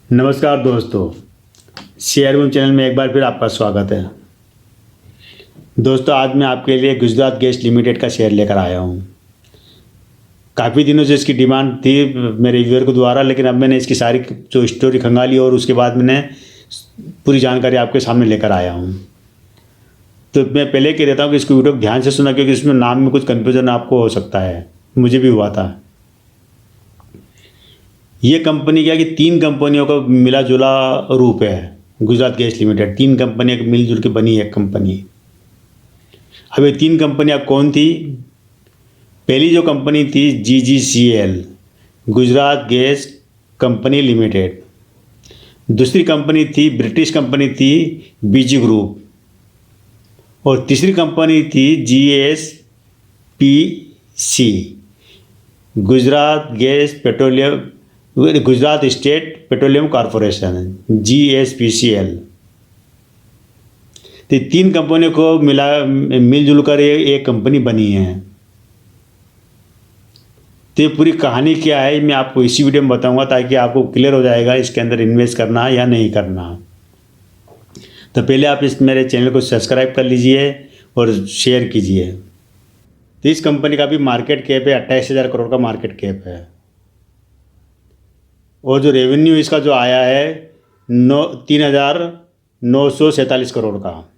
नमस्कार दोस्तों, share boom channel में एक बार फिर आपका स्वागत है। दोस्तों, आज मैं आपके लिए गुजरात गैस लिमिटेड का शेयर लेकर आया हूँ। काफ़ी दिनों से इसकी डिमांड थी मेरे व्यूअर को द्वारा, लेकिन अब मैंने इसकी सारी जो स्टोरी खंगाली और उसके बाद मैंने पूरी जानकारी आपके सामने लेकर आया हूँ। तो मैं पहले कह देता हूँ कि इसको वीडियो को ध्यान से सुना, क्योंकि इसमें नाम में कुछ कन्फ्यूज़न आपको हो सकता है, मुझे भी हुआ था। ये कंपनी क्या कि 3 कंपनियों का मिला जुला रूप है। गुजरात गैस लिमिटेड 3 कंपनियों की मिलजुल के बनी एक कंपनी। अब ये 3 कंपनियां कौन थी? पहली जो कंपनी थी GGCL, Gujarat gas company limited. दूसरी कंपनी थी, ब्रिटिश कंपनी थी बीजी ग्रुप। और तीसरी कंपनी थी GSPC, Gujarat gas petroleum Gujarat state petroleum corporation, GSPCL। तो 3 कंपनियों को मिलजुल कर एक कंपनी बनी है। तो ये पूरी कहानी क्या है मैं आपको इसी वीडियो में बताऊंगा, ताकि आपको क्लियर हो जाएगा इसके अंदर इन्वेस्ट करना है या नहीं करना। तो पहले आप इस मेरे चैनल को सब्सक्राइब कर लीजिए और शेयर कीजिए। तो इस कंपनी का भी मार्केट कैप है 28,000 करोड़ का मार्केट कैप है। और जो रेवेन्यू इसका जो आया है 3,947 करोड़ का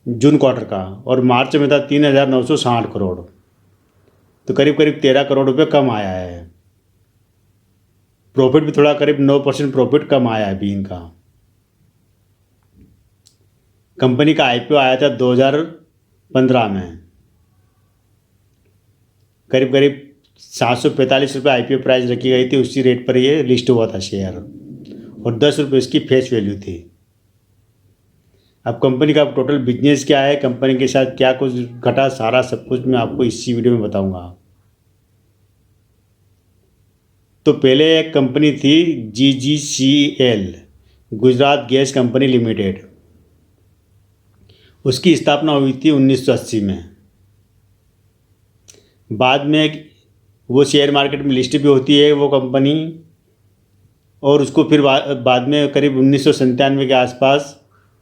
जून क्वार्टर का, और मार्च में था 3,960 करोड़। तो करीब करीब 13 करोड़ रुपये कम आया है। प्रॉफिट भी थोड़ा करीब 9% प्रॉफिट कम आया है अभी इनका। कंपनी का IPO आया था 2015 में। करीब करीब 745 रुपये IPO प्राइस रखी गई थी, उसी रेट पर ये लिस्ट हुआ था शेयर, और 10 रुपये इसकी फेस वैल्यू थी। अब कंपनी का टोटल बिजनेस क्या है, कंपनी के साथ क्या कुछ घटा, सारा सब कुछ मैं आपको इसी वीडियो में बताऊंगा। तो पहले एक कंपनी थी GGCL, Gujarat gas company limited. उसकी स्थापना हुई थी 1980 में। बाद में वो शेयर मार्केट में लिस्ट भी होती है वो कंपनी, और उसको फिर बाद में करीब 1997 के आसपास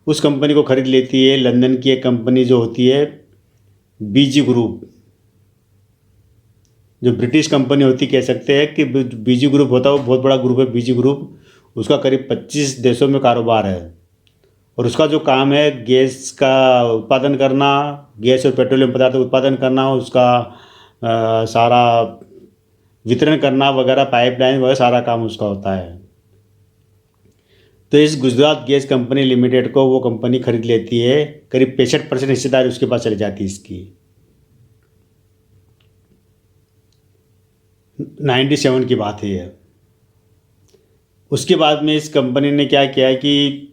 उस कंपनी को खरीद लेती है लंदन की एक कंपनी जो होती है बीजी ग्रुप। जो ब्रिटिश कंपनी होती, कह सकते हैं कि बीजी ग्रुप होता है, वो बहुत बड़ा ग्रुप है बीजी ग्रुप। उसका करीब 25 देशों में कारोबार है, और उसका जो काम है गैस का उत्पादन करना, गैस और पेट्रोलियम पदार्थ उत्पादन करना, उसका सारा वितरण करना वगैरह, पाइपलाइन वगैरह सारा काम उसका होता है। तो इस गुजरात गैस कंपनी लिमिटेड को वो कंपनी खरीद लेती है। करीब 65% हिस्सेदारी उसके पास चली जाती है इसकी। 97 की बात है ये। उसके बाद में इस कंपनी ने क्या किया है कि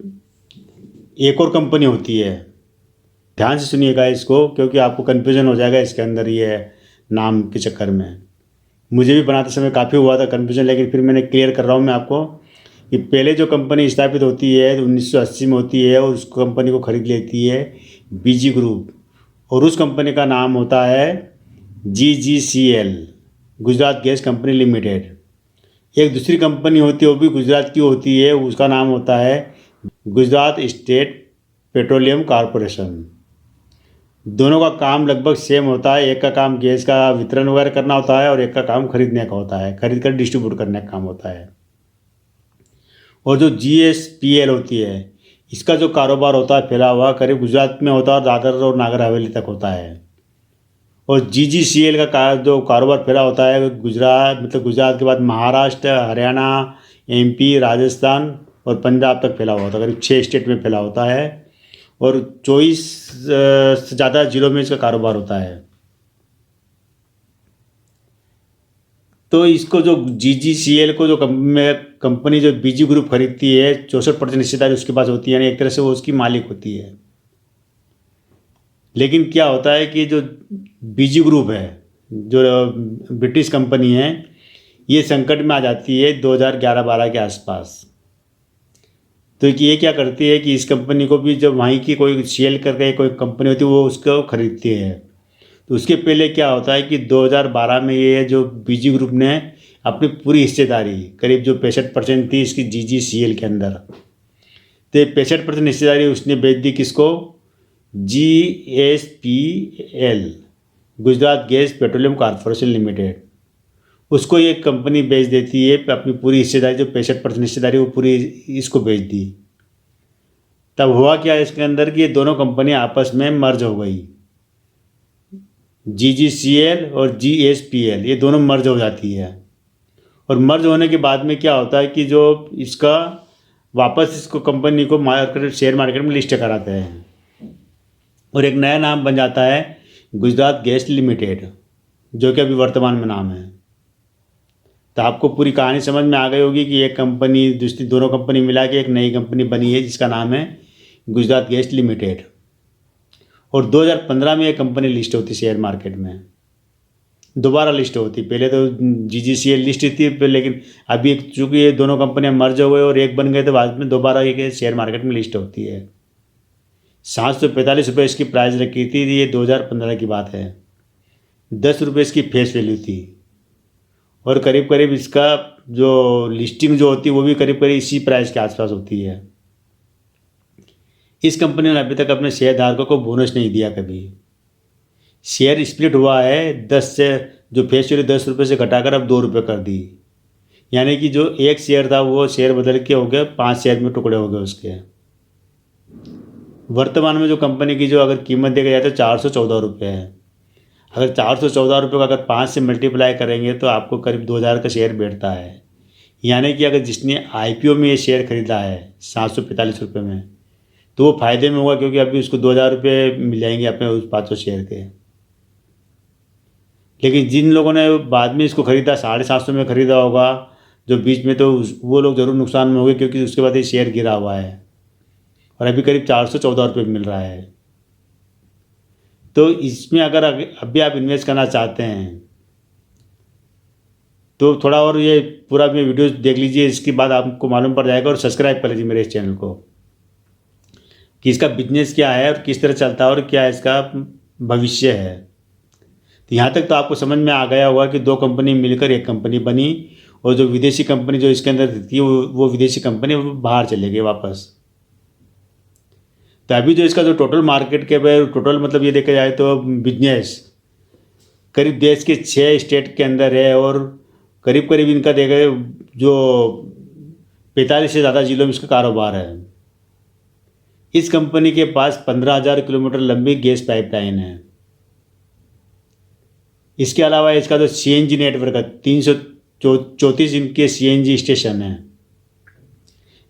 एक और कंपनी होती है, ध्यान से सुनिएगा इसको, क्योंकि आपको कन्फ्यूजन हो जाएगा इसके अंदर ये नाम के चक्कर में। मुझे भी बनाते समय काफ़ी हुआ था कन्फ्यूजन, लेकिन फिर मैंने क्लियर कर रहा हूँ मैं आपको कि पहले जो कंपनी स्थापित होती है 1980 में होती है, और उस कंपनी को खरीद लेती है बीजी ग्रुप, और उस कंपनी का नाम होता है GGCL, Gujarat gas company limited. एक दूसरी कंपनी होती है, वो भी गुजरात की होती है, उसका नाम होता है गुजरात स्टेट पेट्रोलियम कॉरपोरेशन। दोनों का काम लगभग सेम होता है। एक का काम गैस का वितरण वगैरह करना होता है, और एक का काम खरीदने का होता है, खरीद कर डिस्ट्रीब्यूट करने का काम होता है। और जो GSPL होती है, इसका जो कारोबार होता है फैला हुआ करीब गुजरात में होता है, और दादर और नागर हवेली तक होता है। और GGCL का जो कारोबार फैला होता है गुजरात, मतलब गुजरात के बाद महाराष्ट्र, हरियाणा, MP, राजस्थान और पंजाब तक फैला हुआ होता है। करीब 6 स्टेट में फैला होता है, और 24 से ज़्यादा जिलों में इसका कारोबार होता है। तो इसको जो GGCL को जो कंपनी जो बीजी ग्रुप खरीदती है, 64% हिस्सेदारी उसके पास होती है, यानी एक तरह से वो उसकी मालिक होती है। लेकिन क्या होता है कि जो बीजी ग्रुप है, जो ब्रिटिश कंपनी है, ये संकट में आ जाती है 2011-12 के आसपास। तो ये क्या करती है कि इस कंपनी को भी, जब वहीं की कोई सेल करके कोई कंपनी होती है वो उसको खरीदती है। तो उसके पहले क्या होता है कि 2012 में ये जो बीजी ग्रुप ने अपनी पूरी हिस्सेदारी करीब जो 65% थी इसकी GGCL के अंदर, तो 65% हिस्सेदारी उसने बेच दी किसको? GSPL, Gujarat gas petroleum corporation limited. उसको ये कंपनी बेच देती है अपनी पूरी हिस्सेदारी, जो 65% हिस्सेदारी वो पूरी इसको बेच दी। तब हुआ क्या इसके अंदर कि ये दोनों कंपनियां आपस में मर्ज हो गई, GGCL और GSPL ये दोनों मर्ज हो जाती है। और मर्ज होने के बाद में क्या होता है कि जो इसका वापस इसको कंपनी को शेयर मार्केट में लिस्ट कराते हैं और एक नया नाम बन जाता है गुजरात गैस लिमिटेड, जो कि अभी वर्तमान में नाम है। तो आपको पूरी कहानी समझ में आ गई होगी कि एक कंपनी दूसरी दोनों कंपनी मिला के एक नई कंपनी बनी है जिसका नाम है गुजरात गैस लिमिटेड। और 2015 में ये कंपनी लिस्ट होती शेयर मार्केट में, दोबारा लिस्ट होती। पहले तो GGCL लिस्ट थी लेकिन अभी चूँकि ये दोनों कंपनियां मर्ज हो गए और एक बन गए तो बाद में दोबारा ये शेयर मार्केट में लिस्ट होती है। 745 रुपये इसकी प्राइस रखी थी, ये 2015 की बात है। 10 रुपये इसकी फेस वैल्यू थी और करीब करीब इसका जो लिस्टिंग जो होती है वो भी करीब करीब इसी प्राइस के आसपास होती है। इस कंपनी ने अभी तक अपने शेयरधारकों को बोनस नहीं दिया कभी। शेयर स्प्लिट हुआ है 10 से, जो फेस वैल्यू 10 रुपये से घटाकर अब 2 रुपये कर दी, यानी कि जो एक शेयर था वो शेयर बदल के हो गया 5 शेयर में टुकड़े हो गए उसके। वर्तमान में जो कंपनी की जो अगर कीमत देखा जाए तो 414 रुपये है। अगर 414 रुपये का अगर 5 से मल्टीप्लाई करेंगे तो आपको करीब 2000 का शेयर बैठता है। यानी कि अगर जिसने IPO में ये शेयर खरीदा है 745 रुपये में, तो वो फ़ायदे में होगा क्योंकि अभी उसको 2000 रुपये मिल जाएंगे अपने उस 500 शेयर के। लेकिन जिन लोगों ने बाद में इसको ख़रीदा 750 में ख़रीदा होगा जो बीच में, तो वो लोग ज़रूर नुकसान में होंगे क्योंकि उसके बाद ये शेयर गिरा हुआ है और अभी करीब 414 रुपये मिल रहा है। तो इसमें अगर अभी आप इन्वेस्ट करना चाहते हैं तो थोड़ा और ये पूरा मैं वीडियो देख लीजिए, इसके बाद आपको मालूम पड़ जाएगा। और सब्सक्राइब कर लीजिए मेरे इस चैनल को कि इसका बिजनेस क्या है और किस तरह चलता है और क्या इसका भविष्य है। तो यहाँ तक तो आपको समझ में आ गया होगा कि दो कंपनी मिलकर एक कंपनी बनी और जो विदेशी कंपनी जो इसके अंदर थी वो विदेशी कंपनी बाहर चले गई वापस। तो अभी जो इसका जो टोटल मार्केट कैप है, टोटल मतलब ये देखा जाए तो बिजनेस करीब देश के 6 स्टेट के अंदर है और करीब करीब इनका देखा जो 45 से ज़्यादा जिलों में इसका कारोबार है। इस कंपनी के पास 15,000 किलोमीटर लंबी गैस पाइपलाइन है। इसके अलावा इसका जो CNG नेटवर्क है 334 इनके CNG स्टेशन हैं,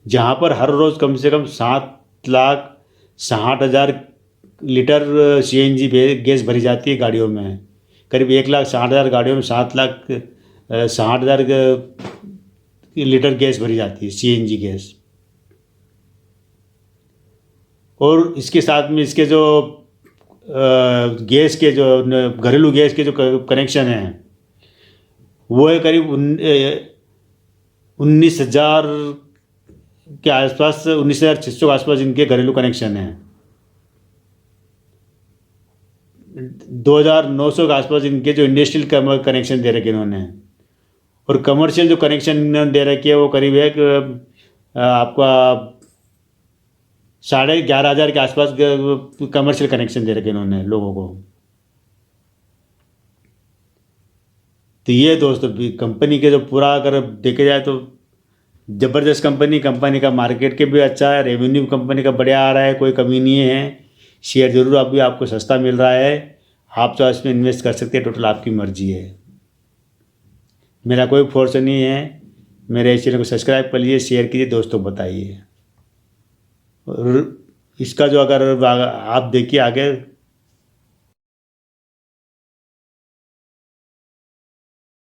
जहाँ पर हर रोज़ कम से कम 7,60,000 लीटर CNG गैस भरी जाती है गाड़ियों में। करीब 1,60,000 गाड़ियों में 7,60,000 लीटर गैस भरी जाती है CNG गैस। और इसके साथ में इसके जो गैस के जो घरेलू गैस के जो कनेक्शन हैं वो है करीब 19,000 के आसपास, 19,600 के आसपास इनके घरेलू कनेक्शन हैं। 2,900 के आसपास इनके जो इंडस्ट्रियल कनेक्शन दे रखे इन्होंने। और कमर्शियल जो कनेक्शन इन्होंने दे रखी है वो करीब है आपका 11,500 के आसपास कमर्शियल कनेक्शन दे रखे इन्होंने लोगों को। तो ये दोस्तों कंपनी के जो पूरा अगर देखे जाए तो ज़बरदस्त कंपनी का मार्केट के भी अच्छा है, रेवेन्यू कंपनी का बढ़िया आ रहा है, कोई कमी नहीं है। शेयर ज़रूर अभी आपको सस्ता मिल रहा है, आप तो इसमें इन्वेस्ट कर सकते हैं, टोटल आपकी मर्जी है। मेरा कोई फोर्स नहीं है। मेरे इस चैनल को सब्सक्राइब कर लीजिए, शेयर कीजिए, दोस्तों बताइए। और इसका जो अगर आप देखिए आगे